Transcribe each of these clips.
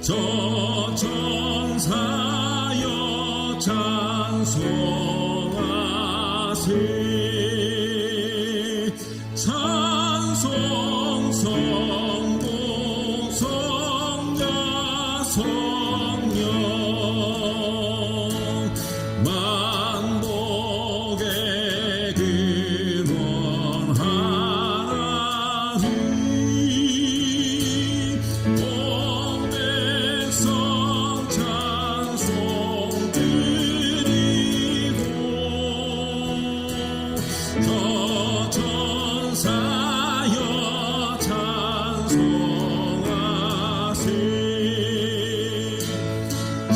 저 천사여 찬송하세. 찬송 성부 성자 성령 만복의 근원 하나님 온 백성 찬송 드리고 저 천사여 찬송하세.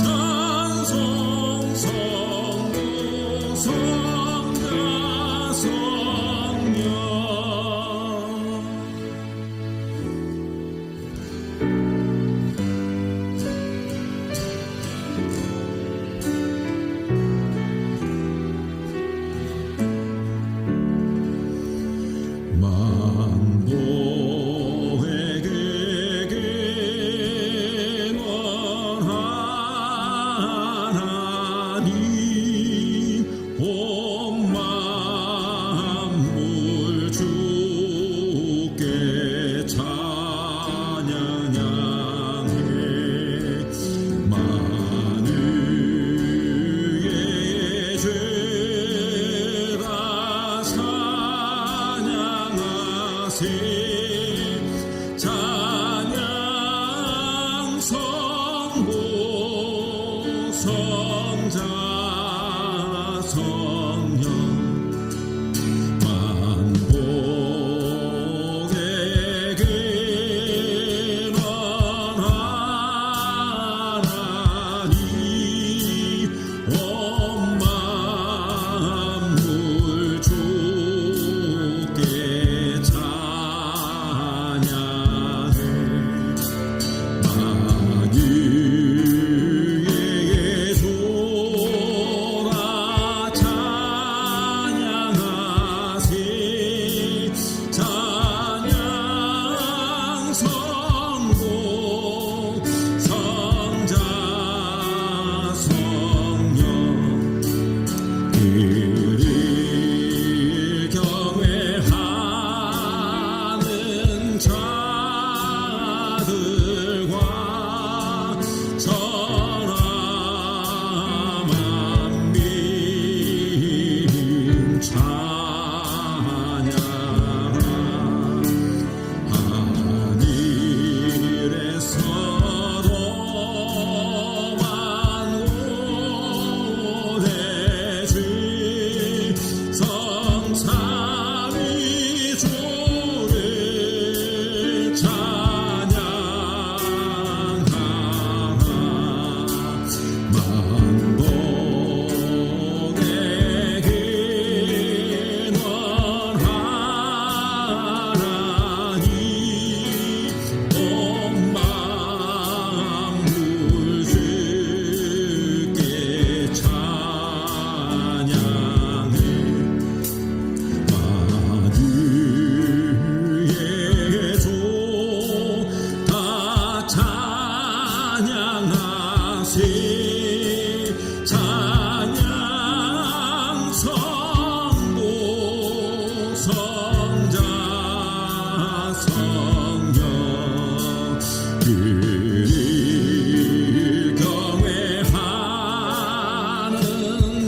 찬송 성부 성자 성령 만보에게 근원 하나님 온 만물 주께 찬양하네. 만유의 죄라 찬양하세. 찬양 성부 성자 성령 만복의 근원 하나님 온 만물 주께 찬양해. 만유의 조라 찬양하세. 찬양 성부 성자 성령 그를 경외하는 자들과 천하 만민 찬양하라. 하늘에서도 만군의 주 성삼위주를 찬양하라. 만복의 근원 하나님 온 만물 주께 찬양해. 만유의 조 다 찬양하세. 찬양 성부 성자 성령 그를 경외하는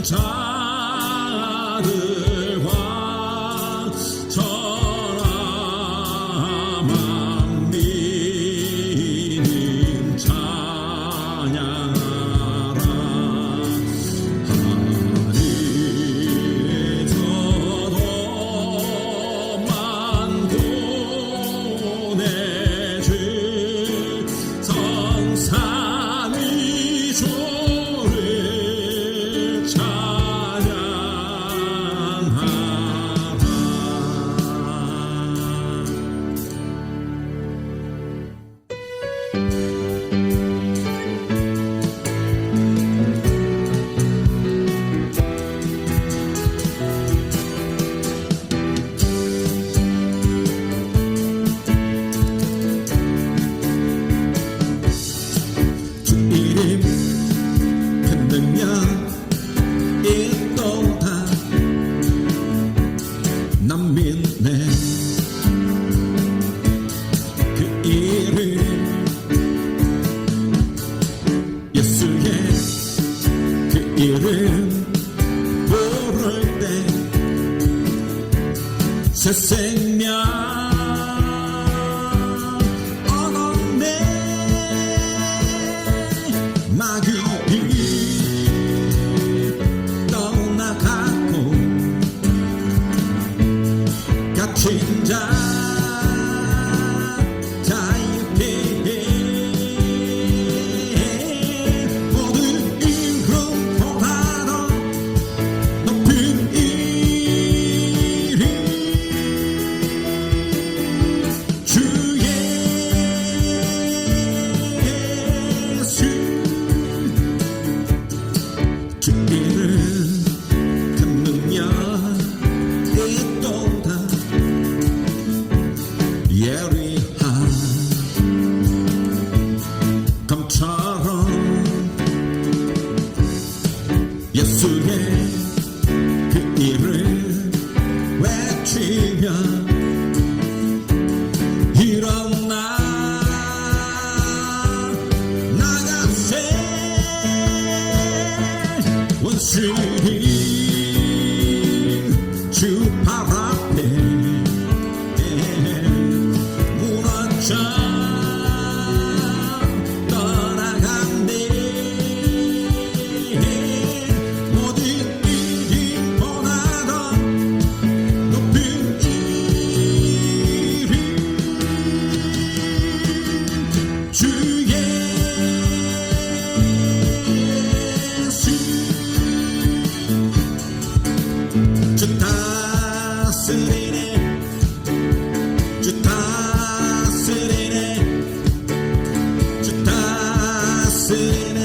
자들과 천하 만민 찬양하라. 하늘에서도 만군의 주 새 생명 얻었네. 마귀 떠나갔고 갇힌 자 자유케 해. 모든 이름보다 더 높은 이름 주 예수. 주 이름 큰 능력이 있도다. 예리한 검처럼 예수의 그 이름 외치며 일어나 나가세. 원수는 주 발 앞에 무너져 떠나간대. 모든 이름보다 더 높은 이름 주 예수. 주 다스리네. 주 다스리네. 주 다스리네.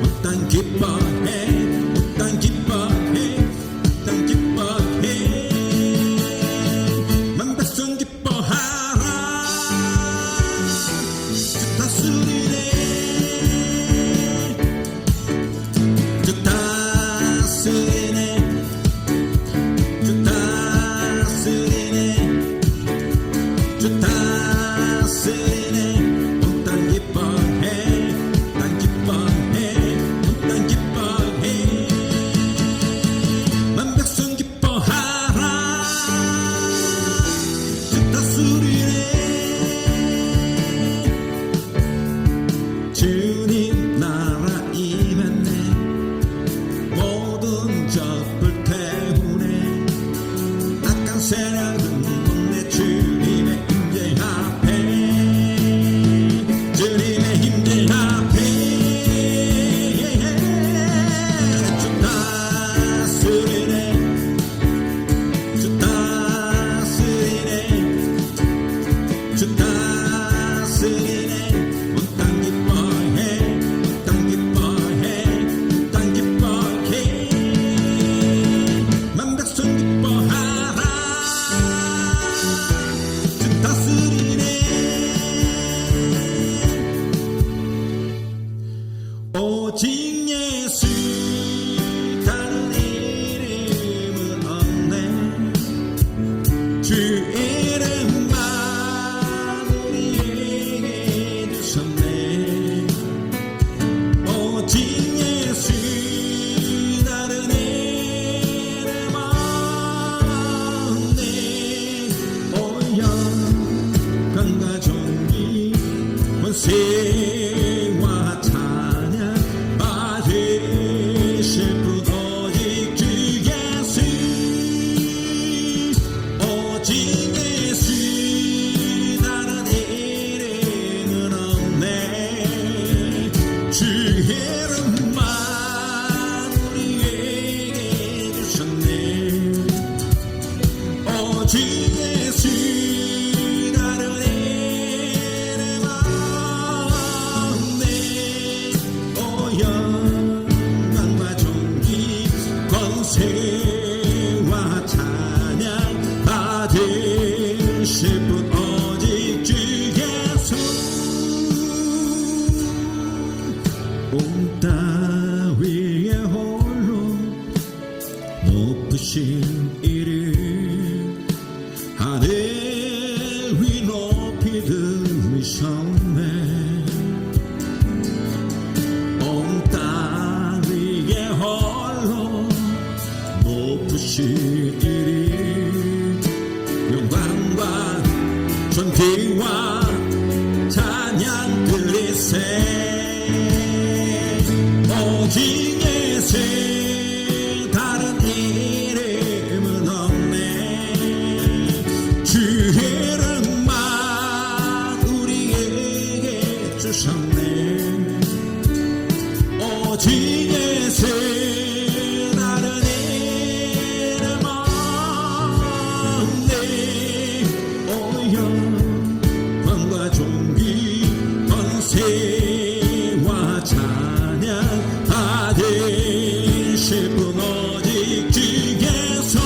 못단 기뻐해. 못단 기뻐해. 못단 기뻐해. 만 백성 기뻐하라. 주 다스리네. 주 다스리네. 주 다스리네. 주 다스리네. 못단 기뻐해. 못단 기뻐해. 못단 기뻐해. 만 백성 기뻐하라. 주 다스리네. 주님 나라 임했네. 모든 적을 태우네. 악한 세력은 없네. 주님의 임재 앞에. 주님의 임재 앞에. 주 다스리네. 주 다스리네. 주 다스리네. 못단 기뻐해. 못단 기뻐해. 못단 기뻐해. 만 백성 기뻐하라. 주 다스리네. 오직 예수 다른 이름은 없네. 주 이름만 우리에게 주셨네. 오직 예수 다른 이름 없네. 오 영광과 존귀 권세와 찬양 받으실 분 오직 주 예수. 오직 예수 다른 이름은 없네. 주 이름만 우리에게 주셨네. 오직 예수 다른 이름 없네. 오 영광과 존귀 권세와 찬양 받으실 분 오직 주 예수. 온 땅 위에 홀로 높으신 이름 하늘 위 높이 들으셨네. 온 땅 위에 홀로 높으신 이름 존귀와 찬양 드리세 오직 예수 다른 이름은 없네 주의 이름만 우리에게 주셨네 오직 예수 다른 이름 없네 오 영광과 존귀 권세와 찬양 받으실 분 오직 주 예수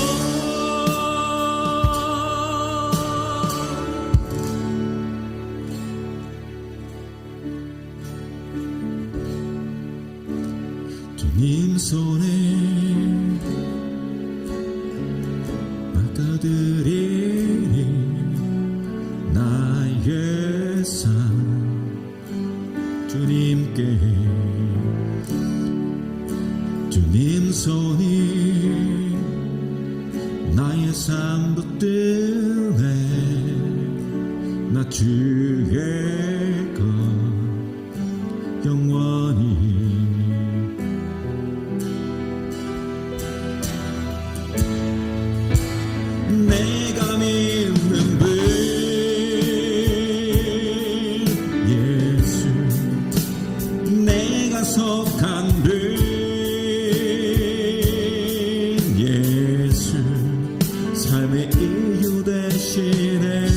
주님 손에 맡겨드리니 나의 삶 주님께 주님 손이 나의 삶 붙드네 나 주의 것 영원히 내가 믿는 분 예수 내가 속한 분 예수 삶의 이유 대신에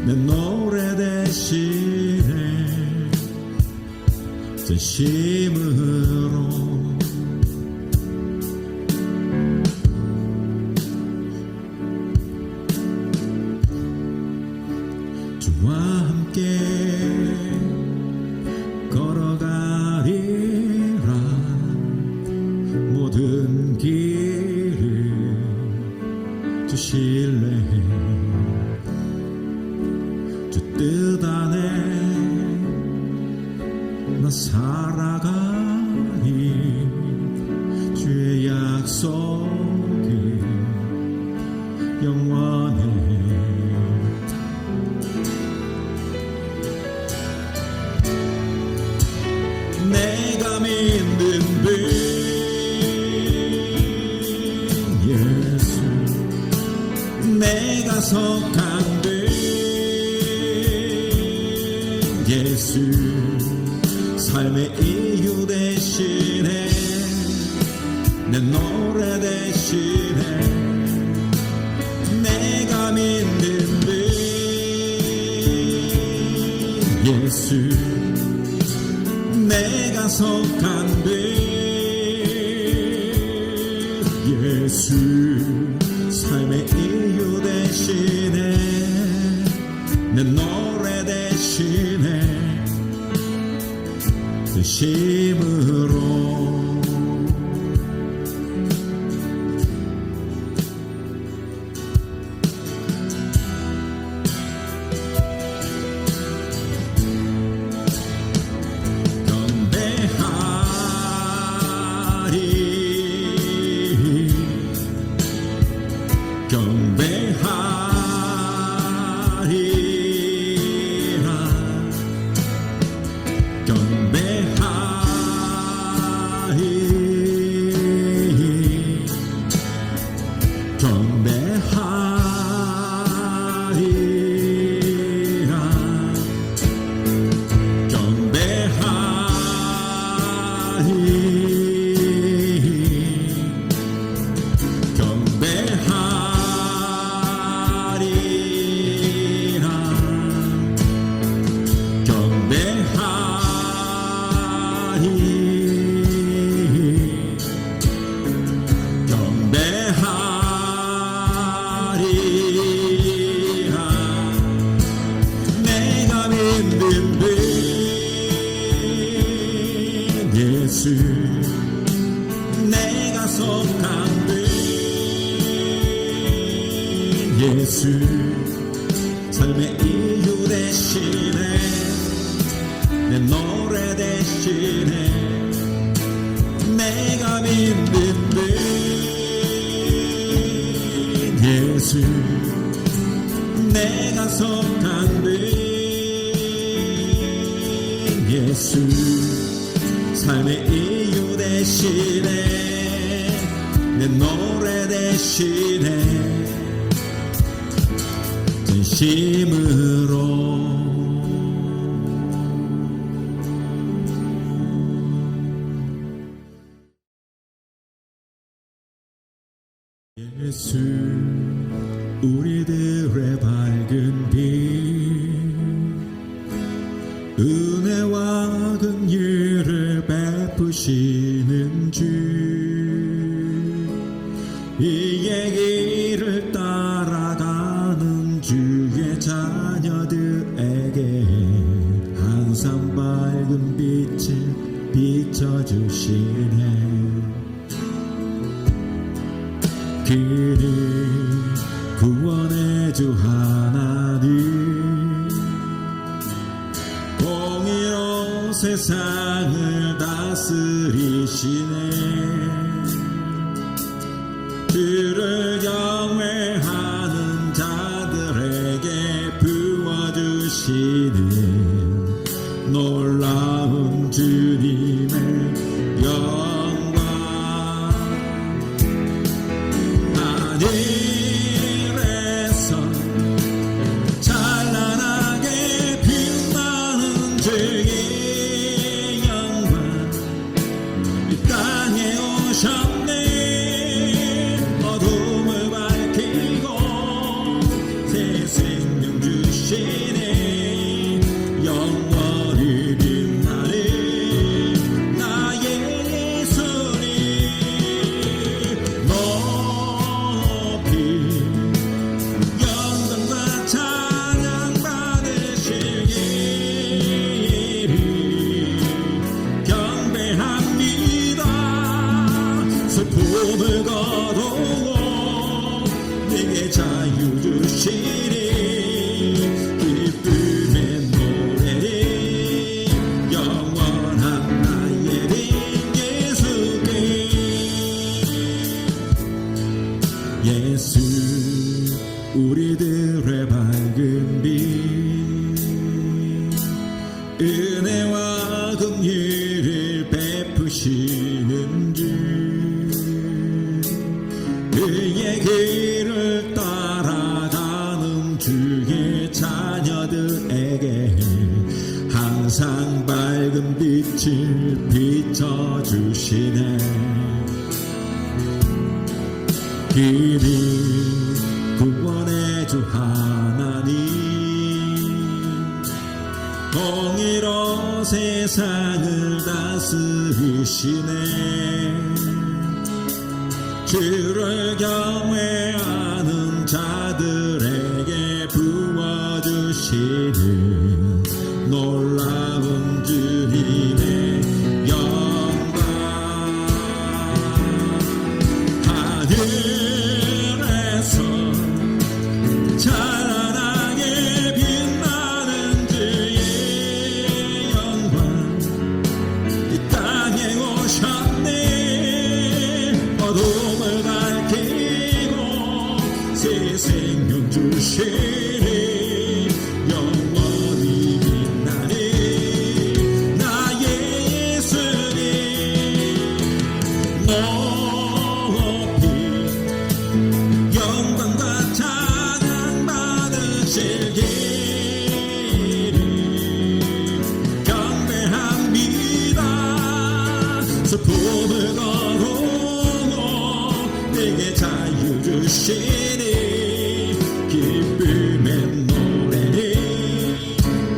내 노래 대신에 진심으로 주와 함께 걸어가리라 모든 길을 주실래 주 뜻 안에 나 살아가니 주의 약속이 영원해 내가 믿는 분 예수 내가 속한 분 예수 삶의 이유 대신에 내 노래 대신에 내가 믿는 분 예수 내가 속한 분 예수 삶의 이유 대신에 내 노래 대신에 진심으로 예수 내가 속한 분 예수 삶의 이유 대신에 내 노래 대신에 내가 믿는 분 예수 내가 속한 데 예수 삶의 이유 대신에 내 노래 대신에 진심으로 예수 우리들의 밝은 빛 은혜와 긍휼을 베푸시는 주 이의 길을 따라가는 주의 자녀들에게 항상 밝은 빛을 비춰주시네 그는 구원의 주 하나님 공의로 세상을 다스리시네 그를 경외하는 자들에게 부어주시는 놀라운 주님의 영광 하늘에서 찬란하게 빛나는 주의 영광 이 땅에 오셨네 어둠을 밝히고 새 생명 주시네 영원히 빛나는 나의 예수님 높이 영광과 찬양 받으시기를 경배합니다 슬픔을 거두고 내게 자유 주시리 기쁨의 노래를 영원한 나의 빈 예수께 예수 우리들의 밝은 빛 은혜와 긍휼을 베푸시는 주 그의 길을 따라가는 주의 자녀들에게 항상 밝은 빛을 비춰주시네 그는 구원의 주 하나님 공의로 세상을 다스리시네 주를 경외하는 자들에게 부어주시는 놀라운 주님의 영광 하늘에서 찬란하게 빛나는 주의 영광 이 땅에 오셨네 어둠을 밝히고 새 생명 주시니 영원히 빛나는 나의 예수님 높이 영광과 찬양 받으시기를 경배합니다 슬픔을 거두고 내게 자유 주시니 기쁨의 노래를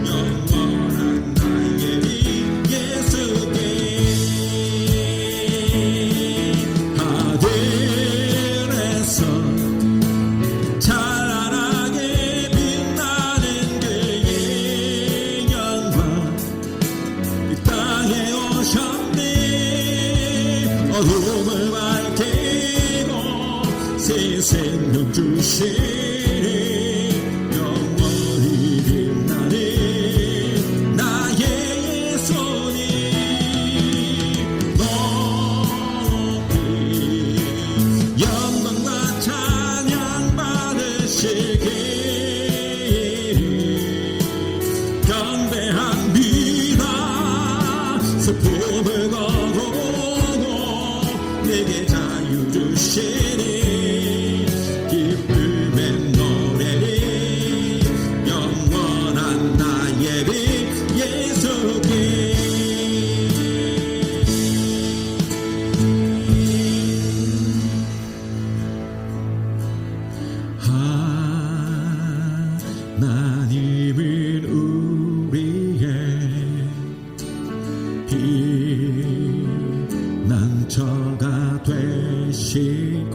영원한 나의 빈 예수께 하늘에서 찬란하게 빛나는 그의 영광 이 땅에 오셨네 어둠을 밝히고 새 생명 주시니 영원히 빛나는 나의 예수님 높이 영광과 찬양 받으시기를 주시니 기쁨의 노래를 영원한 나의 빛 예수께 하나님은 우리의 피난처가 되시고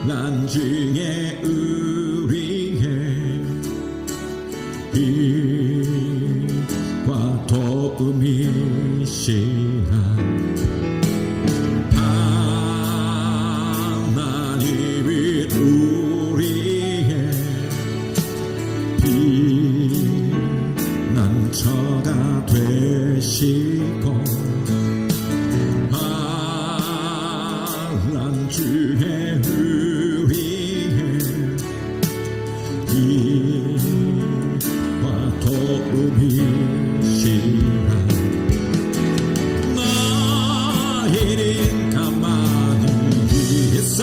환난 중에 우리의 빛과 도움이시라 하나님은 우리의 피난처가 되시고 환난 중에 우리의 빛과 도움이시라 나이는 가만히 있어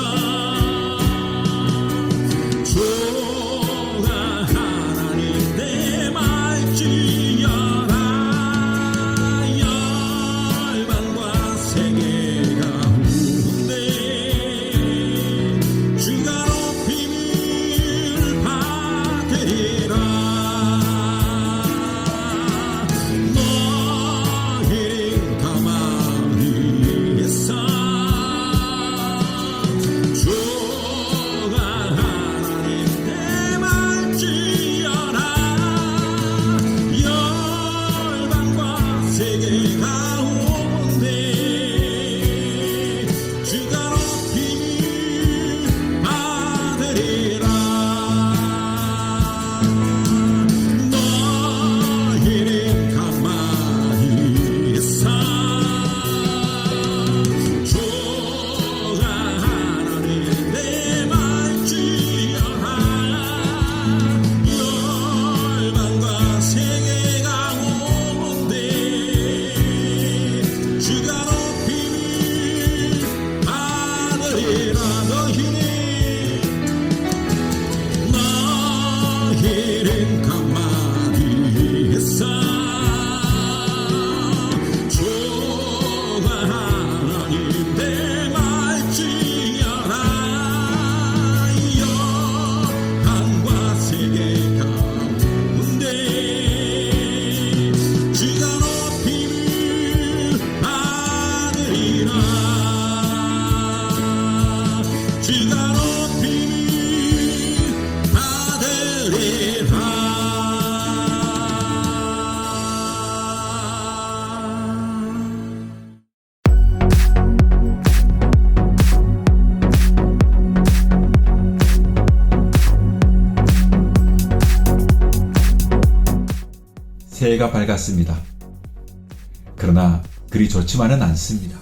주가 하나님 내 말지어라 열방과 세계가 우는데 주가 높임을 받으리라 너희는 가만히 있어 주가 하나님 내 말지어라 열방과 세계 가운데 주가 높임을 받으리라 너희는 가만히 있어 주가 하나님 내 말지어라 열방과 세계 가운데 주가 높임을 받으리라 너희는 가만히 있어 주가 하나님 내 말지어라 열방과 세계 가운데 주가 높임을 받으리라 주가 높임을 받으리라 새해가 밝았습니다. 그러나 그리 좋지만은 않습니다.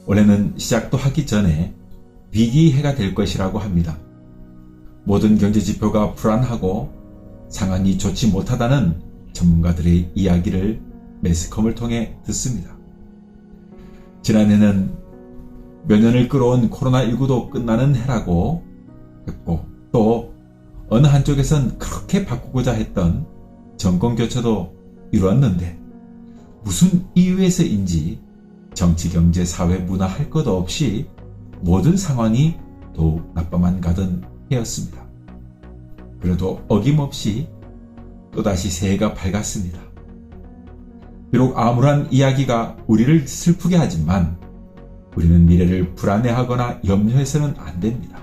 올해는 시작도 하기 전에 비기해가 될 것이라고 합니다. 모든 경제지표가 불안하고 상황이 좋지 못하다는 전문가들의 이야기를 매스컴을 통해 듣습니다. 지난해는 몇 년을 끌어온 코로나19도 끝나는 해라고 했고 또 어느 한쪽에선 그렇게 바꾸고자 했던 정권교체도 이루었는데 무슨 이유에서인지 정치, 경제, 사회, 문화 할 것 없이 모든 상황이 더욱 나빠만 가던 해였습니다. 그래도 어김없이 또다시 새해가 밝았습니다. 비록 암울한 이야기가 우리를 슬프게 하지만 우리는 미래를 불안해하거나 염려해서는 안 됩니다.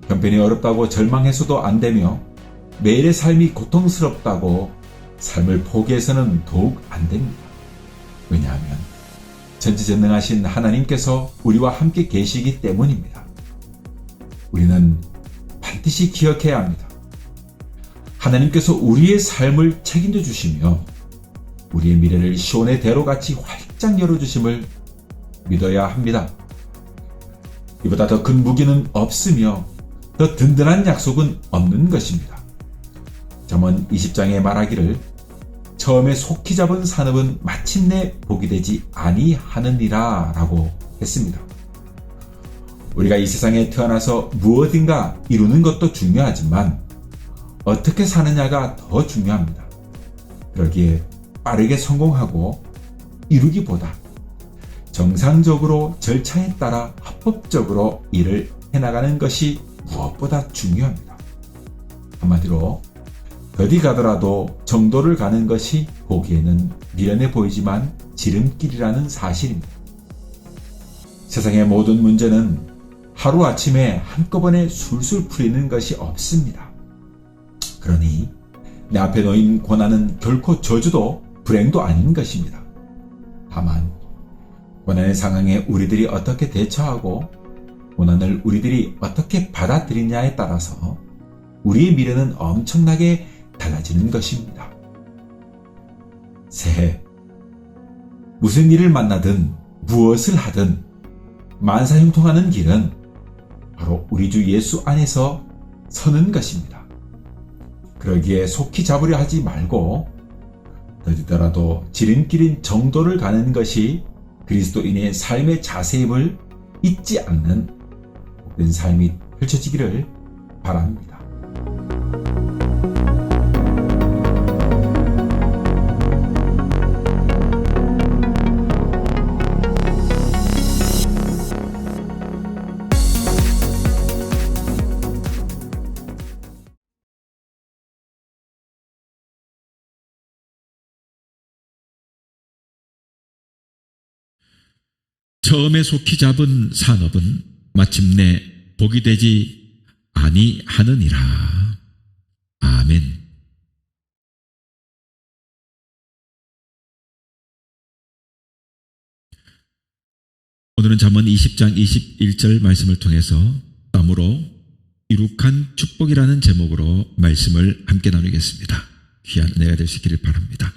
형편이 어렵다고 절망해서도 안 되며 매일의 삶이 고통스럽다고 삶을 포기해서는 더욱 안 됩니다. 왜냐하면 전지전능하신 하나님께서 우리와 함께 계시기 때문입니다. 우리는 반드시 기억해야 합니다. 하나님께서 우리의 삶을 책임져 주시며 우리의 미래를 시온의 대로같이 활짝 열어주심을 믿어야 합니다. 이보다 더 큰 무기는 없으며 더 든든한 약속은 없는 것입니다. 잠언 20장에 말하기를 처음에 속히 잡은 산업은 마침내 복이 되지 아니하느니라 라고 했습니다. 우리가 이 세상에 태어나서 무엇인가 이루는 것도 중요하지만 어떻게 사느냐가 더 중요합니다. 그러기에 빠르게 성공하고 이루기보다 정상적으로 절차에 따라 합법적으로 일을 해나가는 것이 무엇보다 중요합니다. 한마디로 어디 가더라도 정도를 가는 것이 보기에는 미련해 보이지만 지름길이라는 사실입니다. 세상의 모든 문제는 하루아침에 한꺼번에 술술 풀리는 것이 없습니다. 그러니 내 앞에 놓인 고난은 결코 저주도 불행도 아닌 것입니다. 다만 고난의 상황에 우리들이 어떻게 대처하고 고난을 우리들이 어떻게 받아들이냐에 따라서 우리의 미래는 엄청나게 달라지는 것입니다. 새해 무슨 일을 만나든 무엇을 하든 만사형통하는 길은 바로 우리 주 예수 안에서 서는 것입니다. 그러기에 속히 잡으려 하지 말고 더디더라도 지름길인 정도를 가는 것이 그리스도인의 삶의 자세임을 잊지 않는 복된 삶이 펼쳐지기를 바랍니다. 처음에 속히 잡은 산업은 마침내 복이 되지 아니하느니라. 아멘. 오늘은 잠언 20장 21절 말씀을 통해서 땀으로 이룩한 축복이라는 제목으로 말씀을 함께 나누겠습니다. 귀한 은혜가 되시기를 바랍니다.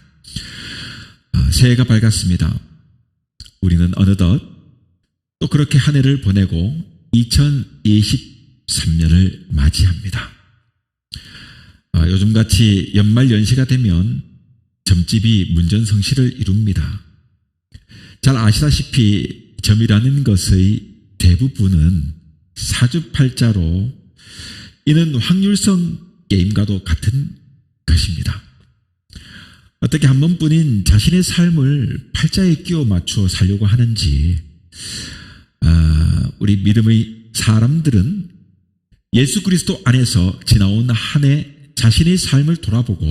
새해가 밝았습니다. 우리는 어느덧 또 그렇게 한 해를 보내고 2023년을 맞이합니다. 요즘같이 연말 연시가 되면 점집이 문전성시를 이룹니다. 잘 아시다시피 점이라는 것의 대부분은 사주팔자로 이는 확률성 게임과도 같은 것입니다. 어떻게 한 번뿐인 자신의 삶을 팔자에 끼워 맞추어 살려고 하는지 우리 믿음의 사람들은 예수 그리스도 안에서 지나온 한 해 자신의 삶을 돌아보고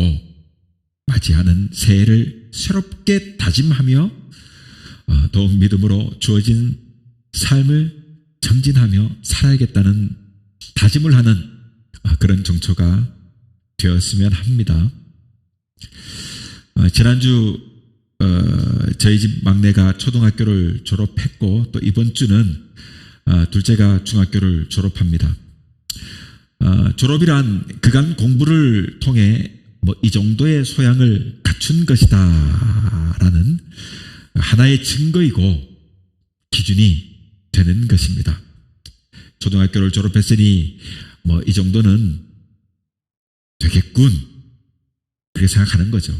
맞이하는 새해를 새롭게 다짐하며 더욱 믿음으로 주어진 삶을 정진하며 살아야겠다는 다짐을 하는 그런 정초가 되었으면 합니다. 지난주 저희 집 막내가 초등학교를 졸업했고 또 이번 주는 둘째가 중학교를 졸업합니다. 졸업이란 그간 공부를 통해 이 정도의 소양을 갖춘 것이다 라는 하나의 증거이고 기준이 되는 것입니다. 초등학교를 졸업했으니 이 정도는 되겠군 그렇게 생각하는 거죠.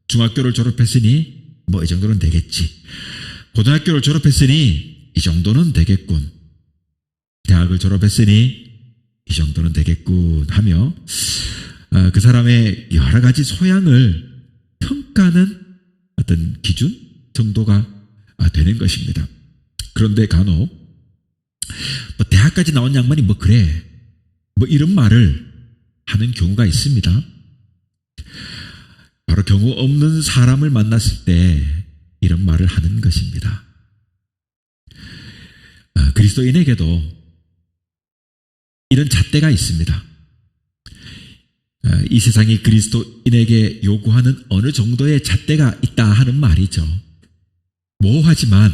중학교를 졸업했으니 이 정도는 되겠지. 고등학교를 졸업했으니 이 정도는 되겠군. 대학을 졸업했으니 이 정도는 되겠군 하며 그 사람의 여러 가지 소양을 평가하는 어떤 기준 정도가 되는 것입니다. 그런데 간혹 대학까지 나온 양반이 그래 이런 말을 하는 경우가 있습니다. 바로 경우 없는 사람을 만났을 때 이런 말을 하는 것입니다. 그리스도인에게도 이런 잣대가 있습니다. 이 세상이 그리스도인에게 요구하는 어느 정도의 잣대가 있다 하는 말이죠. 모호하지만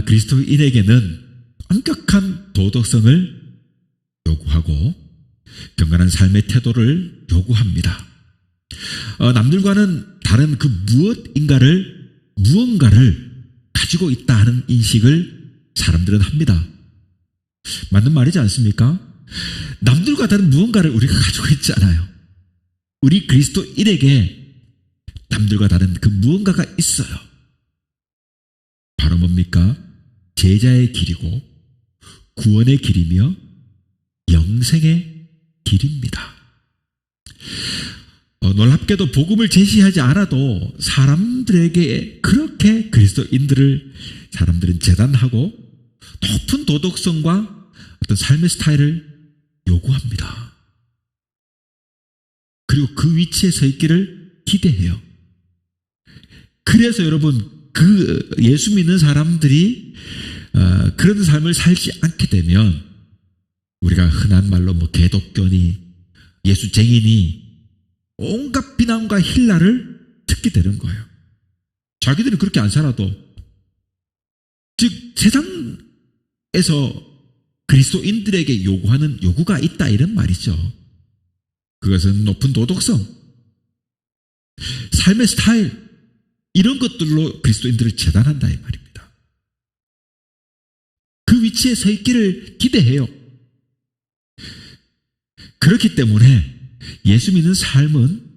그리스도인에게는 엄격한 도덕성을 요구하고 경건한 삶의 태도를 요구합니다. 남들과는 다른 그 무언가를 가지고 있다 하는 인식을 사람들은 합니다. 맞는 말이지 않습니까? 남들과 다른 무언가를 우리가 가지고 있지 않아요. 우리 그리스도인에게 남들과 다른 그 무언가가 있어요. 바로 뭡니까? 제자의 길이고 구원의 길이며 영생의 길입니다. 놀랍게도 복음을 제시하지 않아도 사람들에게 그렇게 그리스도인들을 사람들은 재단하고 높은 도덕성과 어떤 삶의 스타일을 요구합니다. 그리고 그 위치에 서 있기를 기대해요. 그래서 여러분, 그 예수 믿는 사람들이 그런 삶을 살지 않게 되면 우리가 흔한 말로 뭐 개독교니 예수쟁이니 온갖 비난과 힐라를 듣게 되는 거예요. 자기들이 그렇게 안 살아도, 즉 세상에서 그리스도인들에게 요구하는 요구가 있다, 이런 말이죠. 그것은 높은 도덕성, 삶의 스타일, 이런 것들로 그리스도인들을 재단한다 이 말입니다. 그 위치에 서 있기를 기대해요. 그렇기 때문에 예수 믿는 삶은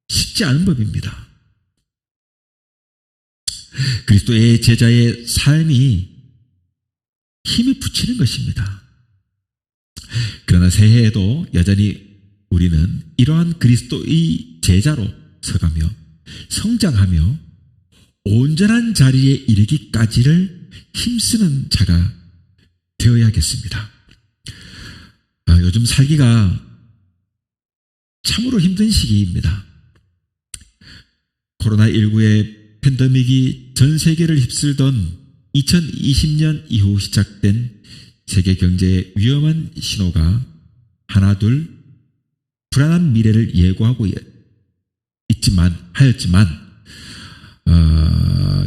쉽지 않은 법입니다. 그리스도의 제자의 삶이 힘이 붙이는 것입니다. 그러나 새해에도 여전히 우리는 이러한 그리스도의 제자로 서가며 성장하며 온전한 자리에 이르기까지를 힘쓰는 자가 되어야겠습니다. 요즘 살기가 참으로 힘든 시기입니다. 코로나19의 팬데믹이 전 세계를 휩쓸던 2020년 이후 시작된 세계 경제의 위험한 신호가 하나둘 불안한 미래를 예고하고 하였지만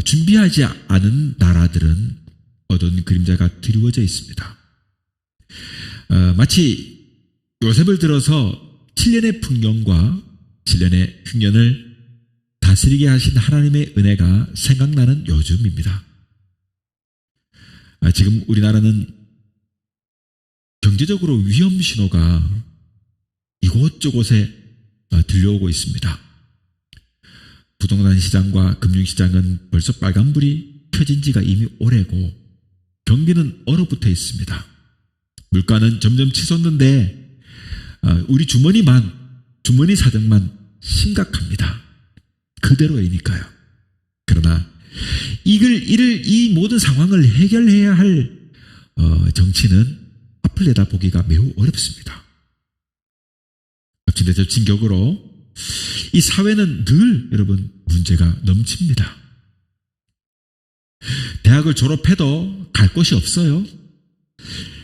준비하지 않은 나라들은 어두운 그림자가 드리워져 있습니다. 마치 요셉을 들어서 7년의 풍년과 7년의 흉년을 다스리게 하신 하나님의 은혜가 생각나는 요즘입니다. 지금 우리나라는 경제적으로 위험 신호가 이곳저곳에 들려오고 있습니다. 부동산 시장과 금융시장은 벌써 빨간불이 켜진 지가 이미 오래고 경기는 얼어붙어 있습니다. 물가는 점점 치솟는데 우리 주머니 사정만 심각합니다. 그대로이니까요. 그러나 이 모든 상황을 해결해야 할 정치는 앞을 내다보기가 매우 어렵습니다. 엎친 데 덮친 격으로 이 사회는 늘 여러분 문제가 넘칩니다. 대학을 졸업해도 갈 곳이 없어요.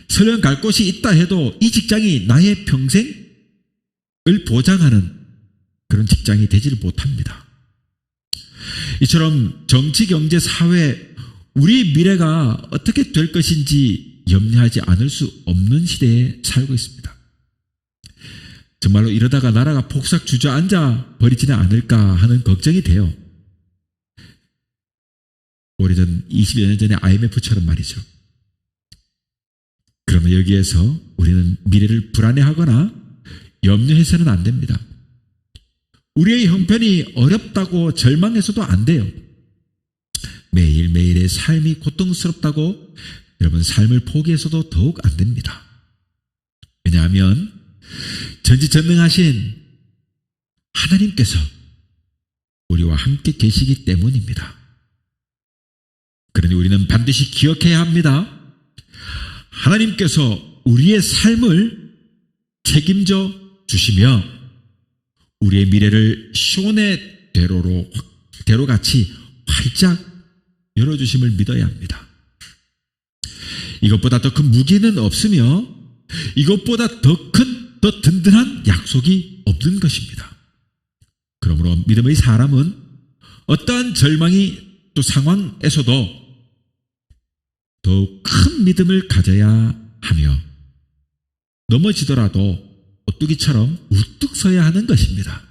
설령 갈 곳이 있다 해도 이 직장이 나의 평생을 보장하는 그런 직장이 되지를 못합니다. 이처럼 정치, 경제, 사회, 우리 미래가 어떻게 될 것인지 염려하지 않을 수 없는 시대에 살고 있습니다. 정말로 이러다가 나라가 폭삭 주저앉아 버리지는 않을까 하는 걱정이 돼요. 오래전 20여 년 전에 IMF처럼 말이죠. 그러면 여기에서 우리는 미래를 불안해하거나 염려해서는 안 됩니다. 우리의 형편이 어렵다고 절망해서도 안 돼요. 매일매일의 삶이 고통스럽다고 여러분 삶을 포기해서도 더욱 안 됩니다. 왜냐하면 전지전능하신 하나님께서 우리와 함께 계시기 때문입니다. 그러니 우리는 반드시 기억해야 합니다. 하나님께서 우리의 삶을 책임져 주시며 우리의 미래를 시온의 대로같이 활짝 열어주심을 믿어야 합니다. 이것보다 더 큰 무기는 없으며 이것보다 더 든든한 약속이 없는 것입니다. 그러므로 믿음의 사람은 어떠한 절망이 또 상황에서도 더욱 큰 믿음을 가져야 하며 넘어지더라도 오뚜기처럼 우뚝 서야 하는 것입니다.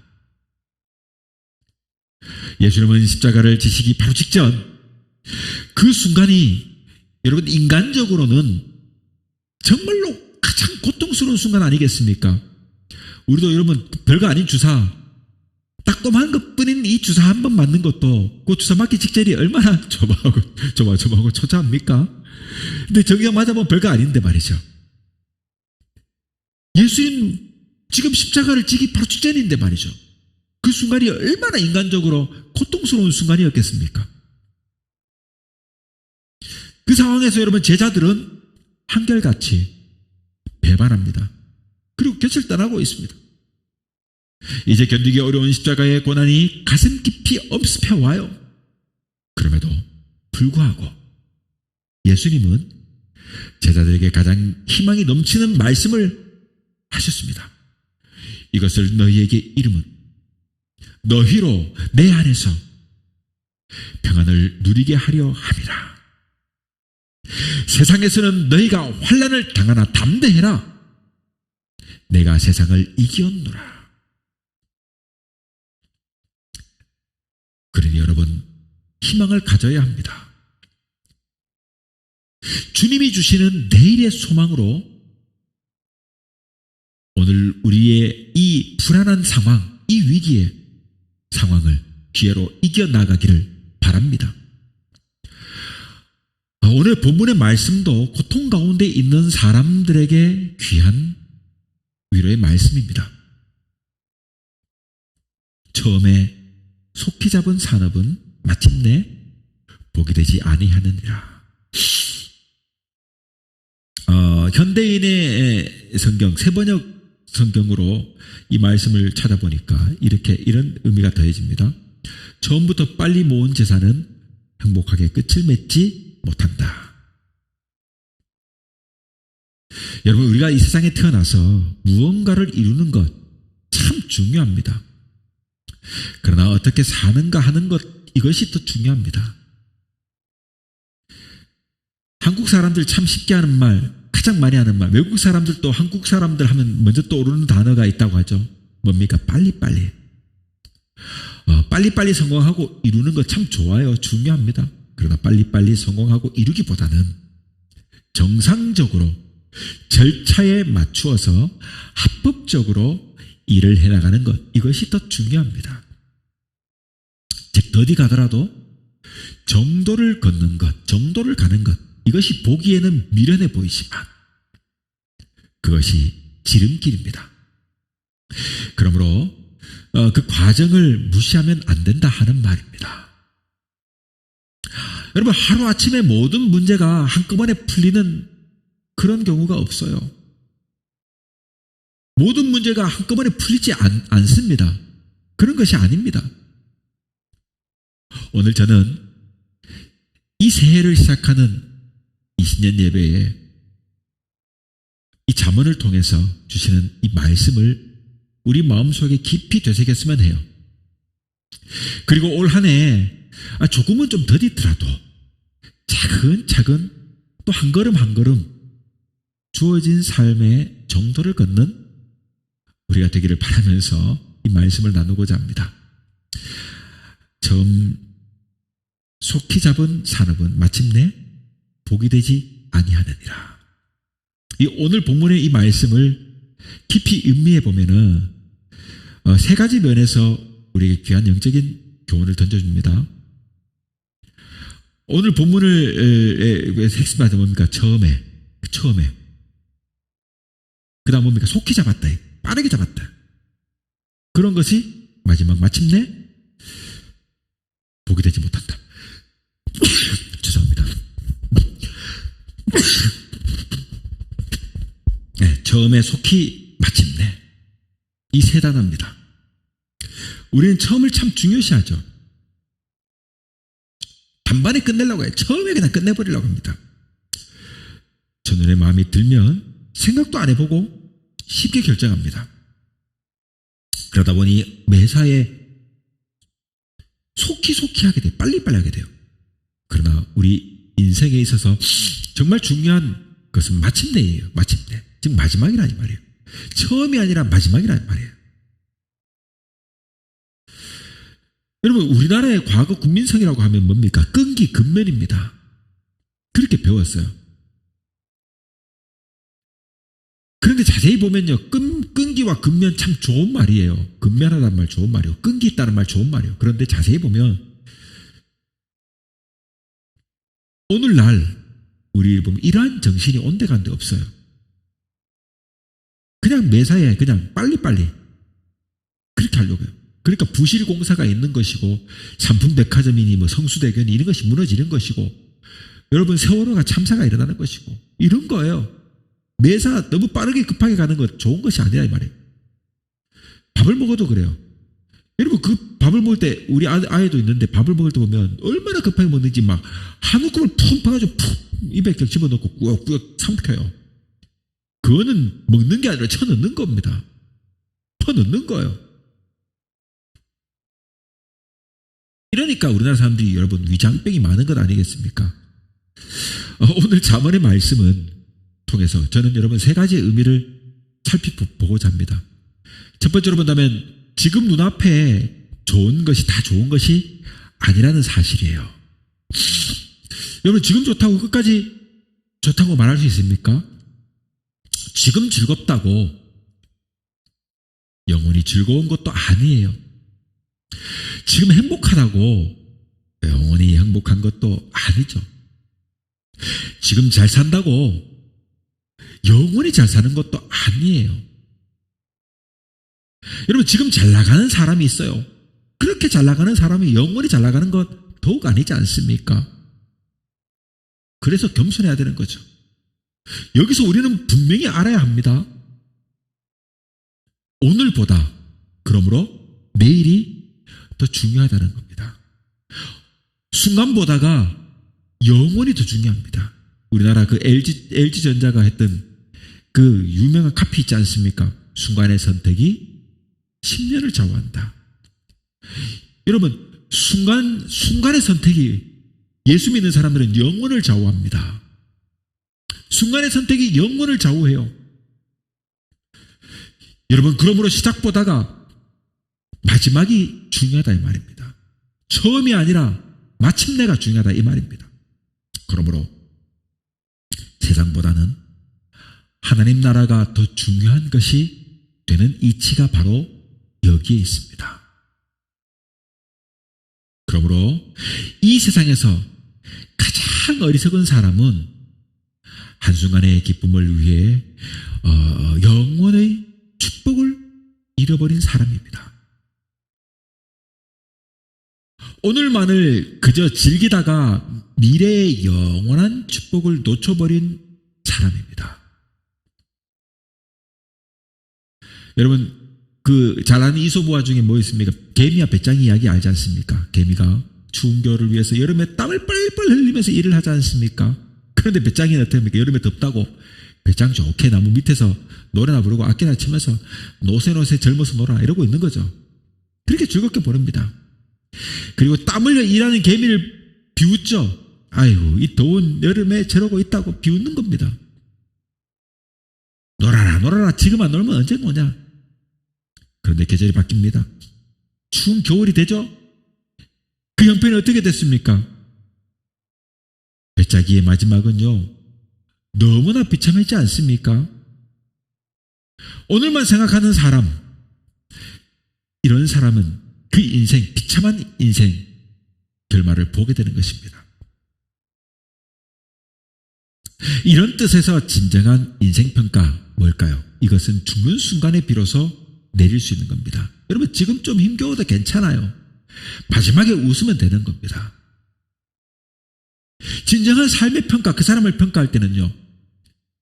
예수님은 십자가를 지시기 바로 직전 그 순간이 여러분 인간적으로는 정말로 가장 고통스러운 순간 아니겠습니까? 우리도 여러분 별거 아닌 주사 딱 조그만 것뿐인 이 주사 한 번 맞는 것도 그 주사 맞기 직전이 얼마나 조마조마하고 초조합니까? 근데 저기가 맞아보면 별거 아닌데 말이죠. 예수님 지금 십자가를 지기 바로 직전인데 말이죠. 그 순간이 얼마나 인간적으로 고통스러운 순간이었겠습니까? 그 상황에서 여러분 제자들은 한결같이 배반합니다. 그리고 곁을 떠나고 있습니다. 이제 견디기 어려운 십자가의 고난이 가슴 깊이 엄습해 와요. 그럼에도 불구하고 예수님은 제자들에게 가장 희망이 넘치는 말씀을 하셨습니다. 이것을 너희에게 이름은 너희로 내 안에서 평안을 누리게 하려 함이라. 세상에서는 너희가 환난을 당하나 담대해라. 내가 세상을 이기었노라. 그러니 여러분, 희망을 가져야 합니다. 주님이 주시는 내일의 소망으로 오늘 우리의 이 불안한 상황, 이 위기의 상황을 기회로 이겨나가기를 바랍니다. 오늘 본문의 말씀도 고통 가운데 있는 사람들에게 귀한 위로의 말씀입니다. 처음에 속히 잡은 산업은 마침내 복이 되지 아니하느니라. 현대인의 성경, 세번역 성경으로 이 말씀을 찾아보니까 이런 의미가 더해집니다. 처음부터 빨리 모은 재산은 행복하게 끝을 맺지 못한다. 여러분, 우리가 이 세상에 태어나서 무언가를 이루는 것 참 중요합니다. 그러나 어떻게 사는가 하는 것, 이것이 더 중요합니다. 한국 사람들 참 쉽게 하는 말, 가장 많이 하는 말, 외국 사람들도 한국 사람들 하면 먼저 떠오르는 단어가 있다고 하죠. 뭡니까? 빨리빨리. 빨리빨리 성공하고 이루는 것 참 좋아요. 중요합니다. 그러나 빨리빨리 성공하고 이루기보다는 정상적으로 절차에 맞추어서 합법적으로 일을 해나가는 것, 이것이 더 중요합니다. 즉, 어디 가더라도 정도를 걷는 것, 정도를 가는 것, 이것이 보기에는 미련해 보이지만 그것이 지름길입니다. 그러므로 그 과정을 무시하면 안 된다 하는 말입니다. 여러분, 하루아침에 모든 문제가 한꺼번에 풀리는 그런 경우가 없어요. 모든 문제가 한꺼번에 풀리지 않습니다. 그런 것이 아닙니다. 오늘 저는 이 새해를 시작하는 20년 예배에 이 잠언을 통해서 주시는 이 말씀을 우리 마음속에 깊이 되새겼으면 해요. 그리고 올 한 해 조금은 좀 더디더라도 차근차근 또 한 걸음 한 걸음 주어진 삶의 정도를 걷는 우리가 되기를 바라면서 이 말씀을 나누고자 합니다. 처음 속히 잡은 산업은 마침내 복이 되지 아니하느니라. 이 오늘 본문의 이 말씀을 깊이 음미해 보면은 세 가지 면에서 우리에게 귀한 영적인 교훈을 던져줍니다. 오늘 본문을 핵심하다 뭡니까? 처음에 그 다음 뭡니까? 속히 잡았다, 빠르게 잡았다. 그런 것이 마침내 복이 되지 못한다. 죄송합니다. 네, 처음에 속히 마침내, 이 세 단어입니다. 우리는 처음을 참 중요시하죠. 단번에 끝내려고 해요. 처음에 그냥 끝내버리려고 합니다. 첫눈에 마음이 들면 생각도 안 해보고 쉽게 결정합니다. 그러다 보니 매사에 속히 하게 돼요. 빨리빨리 하게 돼요. 그러나 우리 인생에 있어서 정말 중요한 것은 마침내예요. 마침내. 즉 마지막이라는 말이에요. 처음이 아니라 마지막이라는 말이에요. 여러분, 우리나라의 과거 국민성이라고 하면 뭡니까? 끈기 근면입니다. 그렇게 배웠어요. 그런데 자세히 보면요, 끈기와 근면 참 좋은 말이에요. 근면하다는 말 좋은 말이에요. 끈기 있다는 말 좋은 말이에요. 그런데 자세히 보면 오늘날 우리 보면 이러한 정신이 온데간데 없어요. 그냥 매사에 그냥 빨리빨리 그렇게 하려고요. 그러니까 부실 공사가 있는 것이고 삼풍백화점이니 뭐 성수대교니 이런 것이 무너지는 것이고 여러분 세월호가 참사가 일어나는 것이고 이런 거예요. 매사 너무 빠르게 급하게 가는 것 좋은 것이 아니라 이 말이에요. 밥을 먹어도 그래요. 여러분 그 밥을 먹을 때 우리 아이도 있는데 밥을 먹을 때 보면 얼마나 급하게 먹는지 막 한 움큼을 푹 퍼가지고 푹 입에 격 집어넣고 꾸역꾸역 삼켜요. 그거는 먹는 게 아니라 쳐넣는 겁니다. 퍼넣는 거예요. 이러니까 우리나라 사람들이 여러분 위장병이 많은 것 아니겠습니까? 오늘 잠언의 말씀은 통해서 저는 여러분 세 가지의 의미를 살펴보고자 합니다. 첫 번째로 본다면 지금 눈앞에 좋은 것이 다 좋은 것이 아니라는 사실이에요. 여러분 지금 좋다고 끝까지 좋다고 말할 수 있습니까? 지금 즐겁다고 영원히 즐거운 것도 아니에요. 지금 행복하다고 영원히 행복한 것도 아니죠. 지금 잘 산다고 영원히 잘 사는 것도 아니에요. 여러분 지금 잘 나가는 사람이 있어요. 그렇게 잘 나가는 사람이 영원히 잘 나가는 것 더욱 아니지 않습니까? 그래서 겸손해야 되는 거죠. 여기서 우리는 분명히 알아야 합니다. 오늘보다 그러므로 내일이 더 중요하다는 겁니다. 순간보다가 영원히 더 중요합니다. 우리나라 그 LG전자가 했던 그 유명한 카피 있지 않습니까? 순간의 선택이 10년을 좌우한다. 여러분 순간의 선택이 예수 믿는 사람들은 영혼을 좌우합니다. 순간의 선택이 영혼을 좌우해요. 여러분 그러므로 시작보다가 마지막이 중요하다 이 말입니다. 처음이 아니라 마침내가 중요하다 이 말입니다. 그러므로 세상보다는 하나님 나라가 더 중요한 것이 되는 이치가 바로 여기에 있습니다. 그러므로 이 세상에서 가장 어리석은 사람은 한순간의 기쁨을 위해 영원의 축복을 잃어버린 사람입니다. 오늘만을 그저 즐기다가 미래의 영원한 축복을 놓쳐버린 사람입니다. 여러분 그 잘 아는 이솝우화 중에 뭐 있습니까? 개미와 배짱이 이야기 알지 않습니까? 개미가 추운 겨울을 위해서 여름에 땀을 뻘뻘 흘리면서 일을 하지 않습니까? 그런데 배짱이는 어떻게 합니까? 여름에 덥다고 배짱 좋게 나무 밑에서 노래나 부르고 악기나 치면서 노세노세 젊어서 놀아 이러고 있는 거죠. 그렇게 즐겁게 보냅니다. 그리고 땀 흘려 일하는 개미를 비웃죠. 아이고 이 더운 여름에 저러고 있다고 비웃는 겁니다. 놀아라 놀아라 지금 안 놀면 언제 노냐. 그런데 계절이 바뀝니다. 추운 겨울이 되죠. 그 형편이 어떻게 됐습니까? 배짜기의 마지막은요 너무나 비참하지 않습니까? 오늘만 생각하는 사람, 이런 사람은 그 인생, 비참한 인생 결말을 보게 되는 것입니다. 이런 뜻에서 진정한 인생평가 뭘까요? 이것은 죽는 순간에 비로소 내릴 수 있는 겁니다. 여러분 지금 좀 힘겨워도 괜찮아요. 마지막에 웃으면 되는 겁니다. 진정한 삶의 평가, 그 사람을 평가할 때는요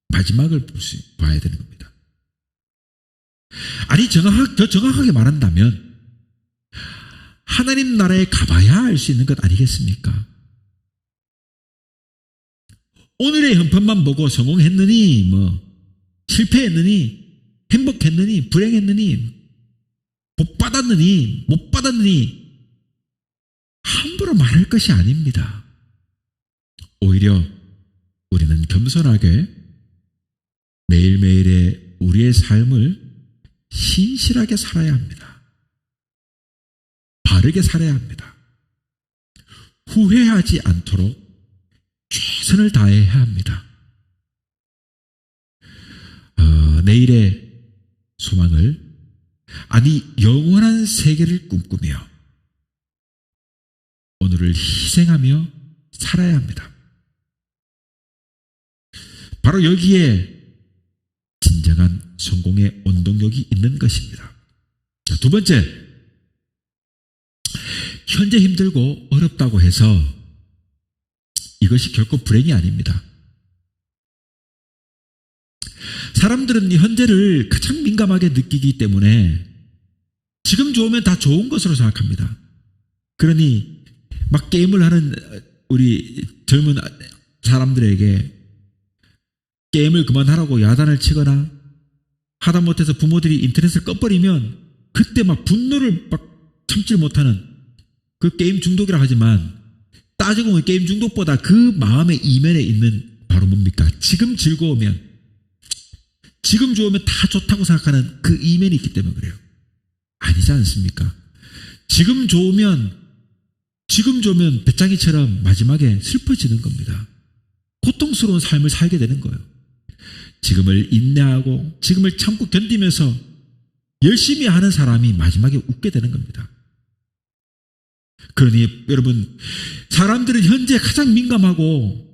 마지막을 봐야 되는 겁니다. 아니 더 정확하게 말한다면 하나님 나라에 가봐야 알 수 있는 것 아니겠습니까? 오늘의 형편만 보고 성공했느니 실패했느니 행복했느니 불행했느니 복 받았느니 못 받았느니 함부로 말할 것이 아닙니다. 오히려 우리는 겸손하게 매일매일의 우리의 삶을 신실하게 살아야 합니다. 바르게 살아야 합니다. 후회하지 않도록 최선을 다해야 합니다. 내일의 소망을, 아니 영원한 세계를 꿈꾸며 오늘을 희생하며 살아야 합니다. 바로 여기에 진정한 성공의 원동력이 있는 것입니다. 자, 두 번째, 현재 힘들고 어렵다고 해서 이것이 결코 불행이 아닙니다. 사람들은 현재를 가장 민감하게 느끼기 때문에 지금 좋으면 다 좋은 것으로 생각합니다. 그러니 막 게임을 하는 우리 젊은 사람들에게 게임을 그만하라고 야단을 치거나 하다못해서 부모들이 인터넷을 꺼버리면 그때 막 분노를 막 참지 못하는, 그 게임 중독이라 하지만 따지고 보면 게임 중독보다 그 마음의 이면에 있는 바로 뭡니까? 지금 즐거우면, 지금 좋으면 다 좋다고 생각하는 그 이면이 있기 때문에 그래요. 아니지 않습니까? 지금 좋으면 배짱이처럼 마지막에 슬퍼지는 겁니다. 고통스러운 삶을 살게 되는 거예요. 지금을 인내하고 지금을 참고 견디면서 열심히 하는 사람이 마지막에 웃게 되는 겁니다. 그러니 여러분, 사람들은 현재 가장 민감하고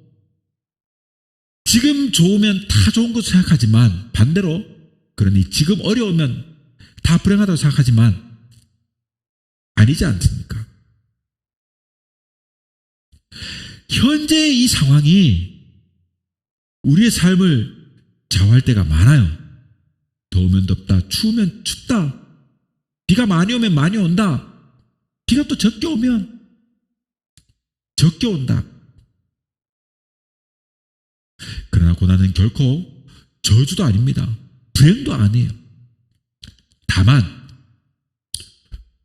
지금 좋으면 다 좋은 것으로 생각하지만, 반대로 그러니 지금 어려우면 다 불행하다고 생각하지만 아니지 않습니까? 현재의 이 상황이 우리의 삶을 좌우할 때가 많아요. 더우면 덥다, 추우면 춥다, 비가 많이 오면 많이 온다, 비가 또 적게 오면 적게 온다. 그러나 고난은 결코 저주도 아닙니다. 불행도 아니에요. 다만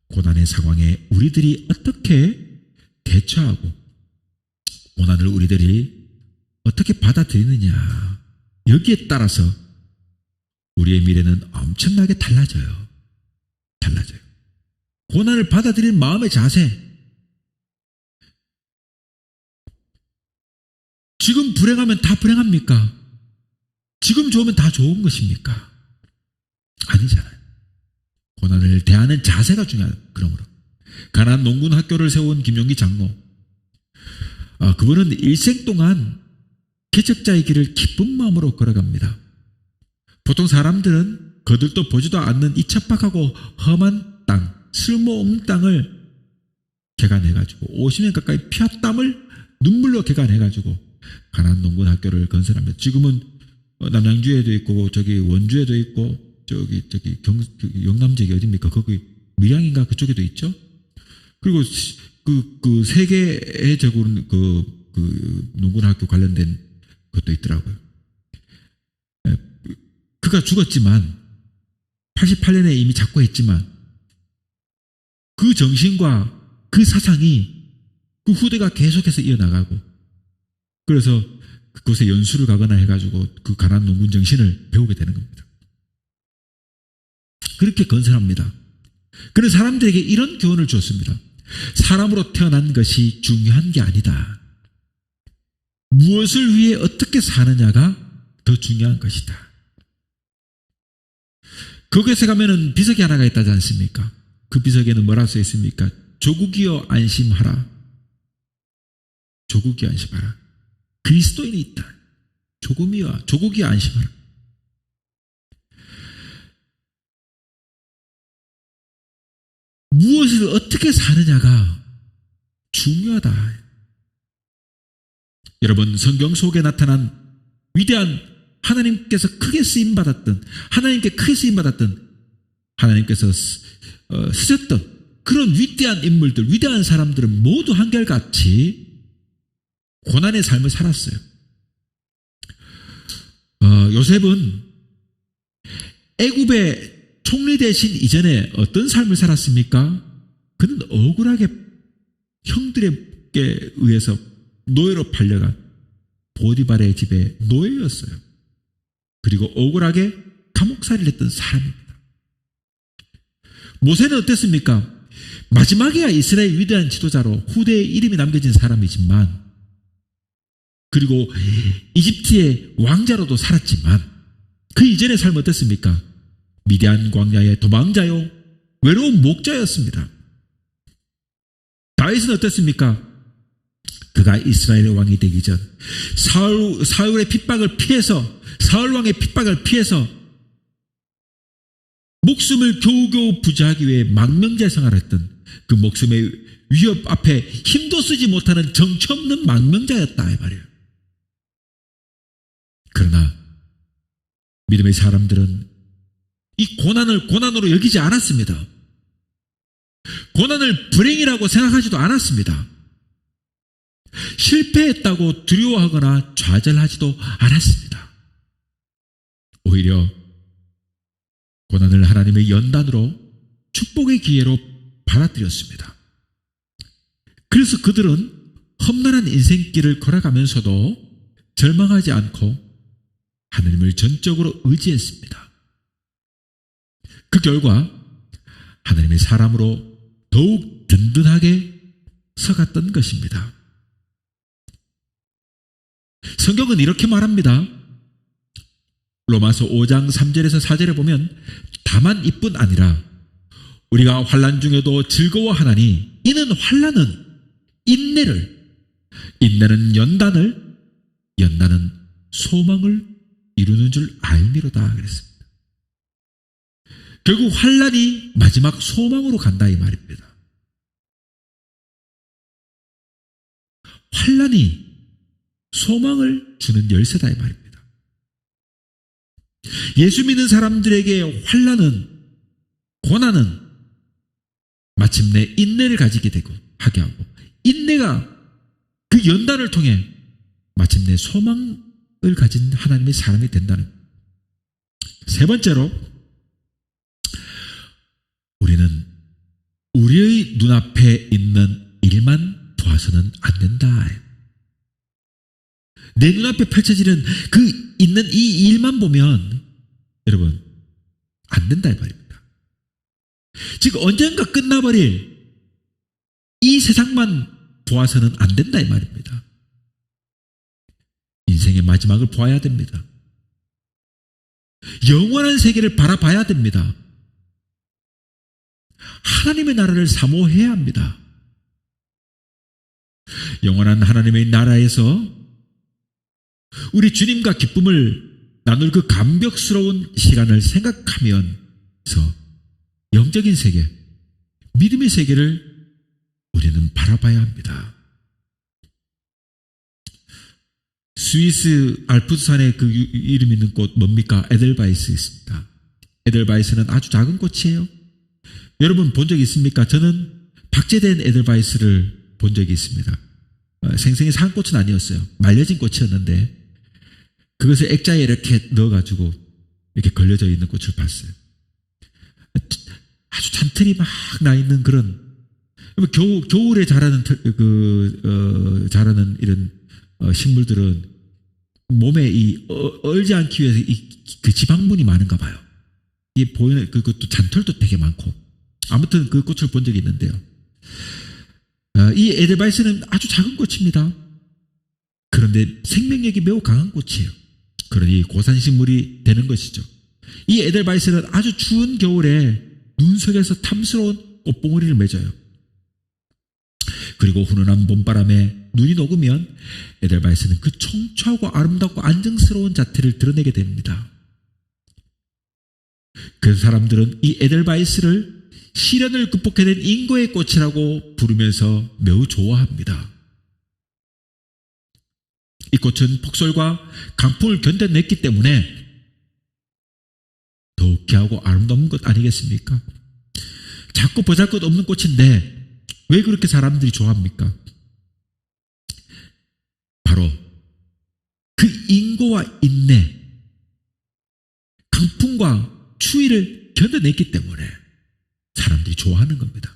고난의 상황에 우리들이 어떻게 대처하고 고난을 우리들이 어떻게 받아들이느냐, 여기에 따라서 우리의 미래는 엄청나게 달라져요. 고난을 받아들이는 마음의 자세. 지금 불행하면 다 불행합니까? 지금 좋으면 다 좋은 것입니까? 아니잖아요. 고난을 대하는 자세가 중요해요. 그러므로 가난 농군 학교를 세운 김용기 장로, 그분은 일생 동안 개척자의 길을 기쁜 마음으로 걸어갑니다. 보통 사람들은 거들떠 보지도 않는 이 척박하고 험한 땅, 쓸모없는 땅을 개간해가지고 50년 가까이 피와 땀을 눈물로 개간해가지고 가난 농군 학교를 건설합니다. 지금은 남양주에도 있고 저기 원주에도 있고 저기 영남 지역이 어디입니까? 거기 밀양인가 그쪽에도 있죠. 그리고 그 세계적으로 그 농군 학교 관련된 것도 있더라고요. 그가 죽었지만 88년에 이미 작고했지만 그 정신과 그 사상이 그 후대가 계속해서 이어나가고, 그래서 그곳에 연수를 가거나 해가지고 그 가난 농군 정신을 배우게 되는 겁니다. 그렇게 건설합니다. 그런 사람들에게 이런 교훈을 줬습니다. 사람으로 태어난 것이 중요한 게 아니다. 무엇을 위해 어떻게 사느냐가 더 중요한 것이다. 거기에 가면은 비석이 하나가 있다지 않습니까? 그 비석에는 뭐라 써 있습니까? 조국이여 안심하라. 조국이여 안심하라. 그리스도인이 있다. 조국이여 안심하라. 무엇을 어떻게 사느냐가 중요하다. 여러분, 성경 속에 나타난 위대한 하나님께서 크게 쓰임받았던, 하나님께 크게 쓰임받았던, 하나님께서 쓰셨던 그런 위대한 인물들, 위대한 사람들은 모두 한결같이 고난의 삶을 살았어요. 요셉은 애굽의 총리 되신 이전에 어떤 삶을 살았습니까? 그는 억울하게 형들에게 의해서 노예로 팔려간 보디발의 집의 노예였어요. 그리고 억울하게 감옥살이를 했던 사람입니다. 모세는 어땠습니까? 마지막에야 이스라엘 위대한 지도자로 후대에 이름이 남겨진 사람이지만, 그리고 이집트의 왕자로도 살았지만 그 이전의 삶 어땠습니까? 미디안 광야의 도망자요, 외로운 목자였습니다. 다윗은 어땠습니까? 그가 이스라엘의 왕이 되기 전 사울의 핍박을 피해서, 사울 왕의 핍박을 피해서 목숨을 겨우겨우 부지하기 위해 망명자 생활했던 그 목숨의 위협 앞에 힘도 쓰지 못하는 정처 없는 망명자였다 이 말이에요. 그러나 믿음의 사람들은 이 고난을 고난으로 여기지 않았습니다. 고난을 불행이라고 생각하지도 않았습니다. 실패했다고 두려워하거나 좌절하지도 않았습니다. 오히려 고난을 하나님의 연단으로 축복의 기회로 받아들였습니다. 그래서 그들은 험난한 인생길을 걸어가면서도 절망하지 않고 하나님을 전적으로 의지했습니다. 그 결과 하나님의 사람으로 더욱 든든하게 서갔던 것입니다. 성경은 이렇게 말합니다. 로마서 5장 3절에서 4절에 보면 다만 이뿐 아니라 우리가 환난 중에도 즐거워하나니 이는 환난은 인내를, 인내는 연단을, 연단은 소망을 이루는 줄 알미로다 그랬습니다. 결국 환난이 마지막 소망으로 간다 이 말입니다. 환난이 소망을 주는 열쇠다 이 말입니다. 예수 믿는 사람들에게 환난은, 고난은 마침내 인내를 가지게 되고 하게 하고, 인내가 그 연단을 통해 마침내 소망을 가진 하나님의 사람이 된다는 것. 세 번째로, 우리는 우리의 눈앞에 있는 일만 보아서는 안 된다. 내 눈앞에 펼쳐지는 그 있는 이 일만 보면 여러분 안 된다 이 말입니다. 즉 언젠가 끝나버릴 이 세상만 보아서는 안 된다 이 말입니다. 인생의 마지막을 보아야 됩니다. 영원한 세계를 바라봐야 됩니다. 하나님의 나라를 사모해야 합니다. 영원한 하나님의 나라에서 우리 주님과 기쁨을 나눌 그 감격스러운 시간을 생각하면서 영적인 세계, 믿음의 세계를 우리는 바라봐야 합니다. 스위스 알프스산에 그 이름 있는 꽃 뭡니까? 에델바이스 있습니다. 에델바이스는 아주 작은 꽃이에요. 여러분 본 적 있습니까? 저는 박제된 에델바이스를 본 적이 있습니다. 생생히 산 꽃은 아니었어요. 말려진 꽃이었는데 그것을 액자에 이렇게 넣어가지고 이렇게 걸려져 있는 꽃을 봤어요. 아주 잔털이 막 나 있는 그런, 겨울에 자라는 자라는 이런 식물들은 몸에 얼지 않기 위해서 그 지방분이 많은가 봐요. 이 보이는 그것도 잔털도 되게 많고, 아무튼 그 꽃을 본 적이 있는데요. 이 에델바이스는 아주 작은 꽃입니다. 그런데 생명력이 매우 강한 꽃이에요. 그러니 고산식물이 되는 것이죠. 이 에델바이스는 아주 추운 겨울에 눈 속에서 탐스러운 꽃봉오리를 맺어요. 그리고 훈훈한 봄바람에 눈이 녹으면 에델바이스는 그 청초하고 아름답고 안정스러운 자태를 드러내게 됩니다. 그 사람들은 이 에델바이스를 시련을 극복해낸 인고의 꽃이라고 부르면서 매우 좋아합니다. 이 꽃은 폭설과 강풍을 견뎌냈기 때문에 더욱 귀하고 아름다운 것 아니겠습니까? 작고 보잘것 없는 꽃인데 왜 그렇게 사람들이 좋아합니까? 바로 그 인고와 인내, 강풍과 추위를 견뎌냈기 때문에 사람들이 좋아하는 겁니다.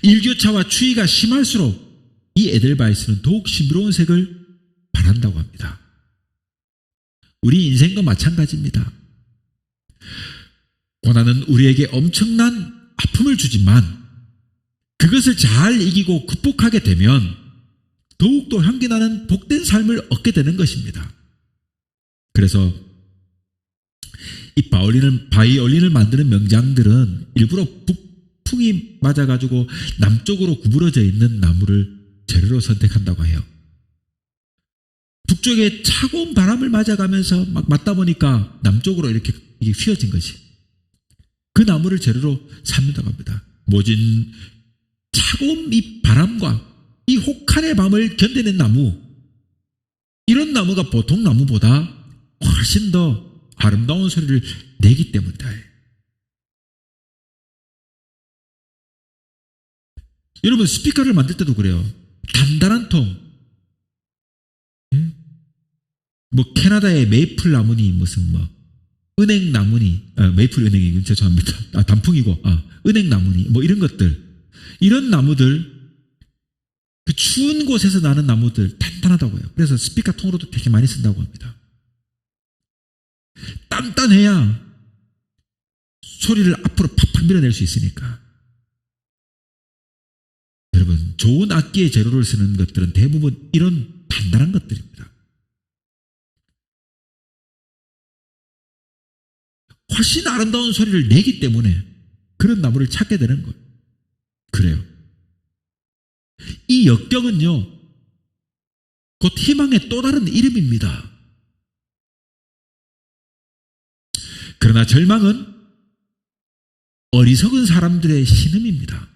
일교차와 추위가 심할수록 이 에델바이스는 더욱 싱그러운 색을 발한다고 합니다. 우리 인생과 마찬가지입니다. 고난은 우리에게 엄청난 아픔을 주지만 그것을 잘 이기고 극복하게 되면 더욱더 향기나는 복된 삶을 얻게 되는 것입니다. 그래서 이 바이올린을 만드는 명장들은 일부러 북풍이 맞아가지고 남쪽으로 구부러져 있는 나무를 재료로 선택한다고 해요. 북쪽에 차가운 바람을 맞아가면서 막 맞다 보니까 남쪽으로 이렇게 휘어진 거지. 그 나무를 재료로 삼는다고 합니다. 모진 차가운 이 바람과 이 혹한의 밤을 견뎌낸 나무, 이런 나무가 보통 나무보다 훨씬 더 아름다운 소리를 내기 때문이다. 여러분, 스피커를 만들 때도 그래요. 단단한 통, 뭐 캐나다의 메이플 나무니 무슨 뭐 은행 나무니, 메이플 은행이군, 죄송합니다. 단풍이고, 은행 나무니 뭐 이런 것들, 이런 나무들, 그 추운 곳에서 나는 나무들 단단하다고 해요. 그래서 스피커 통으로도 되게 많이 쓴다고 합니다. 단단해야 소리를 앞으로 팍팍 밀어낼 수 있으니까. 여러분, 좋은 악기의 재료를 쓰는 것들은 대부분 이런 단단한 것들입니다. 훨씬 아름다운 소리를 내기 때문에 그런 나무를 찾게 되는 거예요. 그래요. 이 역경은요, 곧 희망의 또 다른 이름입니다. 그러나 절망은 어리석은 사람들의 신음입니다.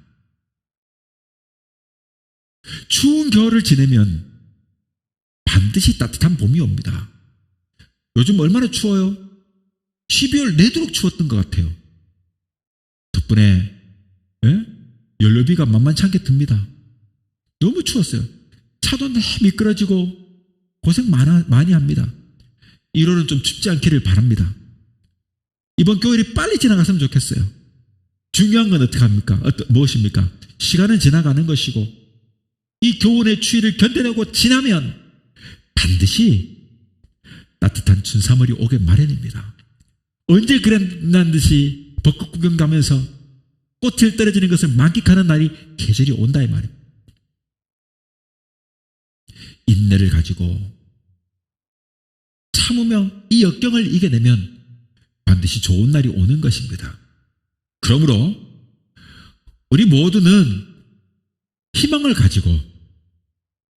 추운 겨울을 지내면 반드시 따뜻한 봄이 옵니다. 요즘 얼마나 추워요? 12월 내도록 추웠던 것 같아요. 덕분에 연료비가 만만치 않게 듭니다. 너무 추웠어요. 차도 미끄러지고 고생 많이 합니다. 1월은 좀 춥지 않기를 바랍니다. 이번 겨울이 빨리 지나갔으면 좋겠어요. 중요한 건 어떻게 합니까? 무엇입니까? 시간은 지나가는 것이고 이 겨울의 추위를 견뎌내고 지나면 반드시 따뜻한 춘삼월이 오게 마련입니다. 언제 그랬난 듯이 벚꽃 구경 가면서 꽃을 떨어지는 것을 만끽하는 날이 계절이 온다 이 말입니다. 인내를 가지고 참으며 이 역경을 이겨내면 반드시 좋은 날이 오는 것입니다. 그러므로 우리 모두는 희망을 가지고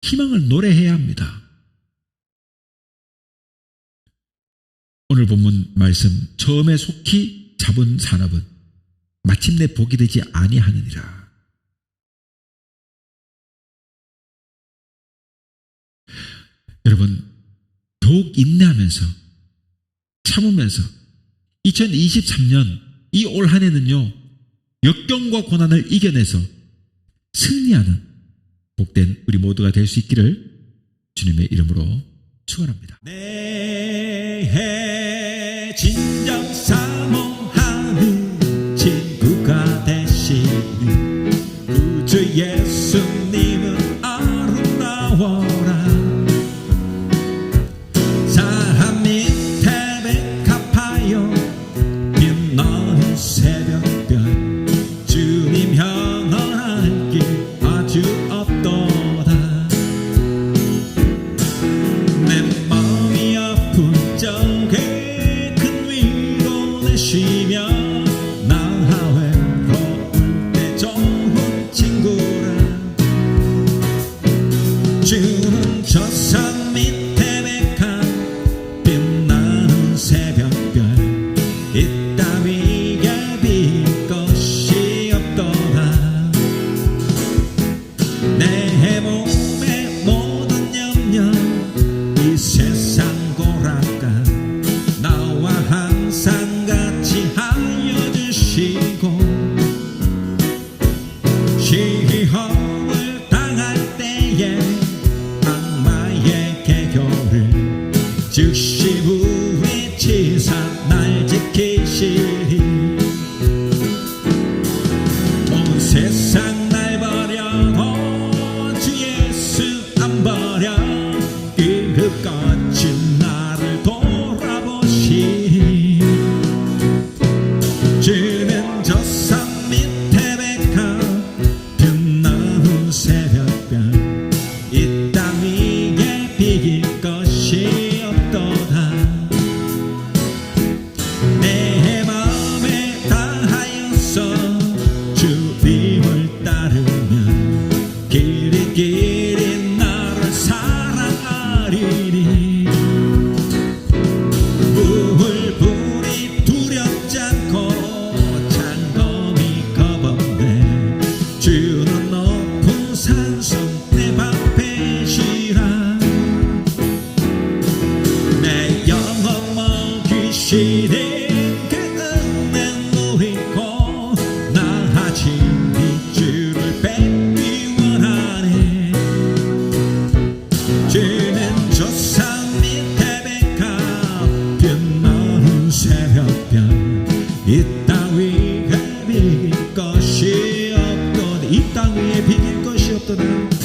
희망을 노래해야 합니다. 오늘 본문 말씀, 처음에 속히 잡은 산업은 마침내 복이 되지 아니하느니라. 여러분, 더욱 인내하면서 참으면서 2023년 이 올 한 해는요, 역경과 고난을 이겨내서 승리하는 복된 우리 모두가 될 수 있기를 주님의 이름으로 축원합니다. 내 진정 사모하는 친구가 되시는 구주 예수님은 아름다워라. 사람 밑에 백합하여 빛나는 새벽별 주님 향할 길 아주 없도다. 내 마음이 아픈 적에 큰 위로 주시는 그 은혜 누리고 나아진 빚주를 뺏기 원하네. 주는 조상 밑에 백합 빛나는 새벽별 이 땅 위에 비길 것이 없거든. 이 땅 위에 비길 것이 없도다.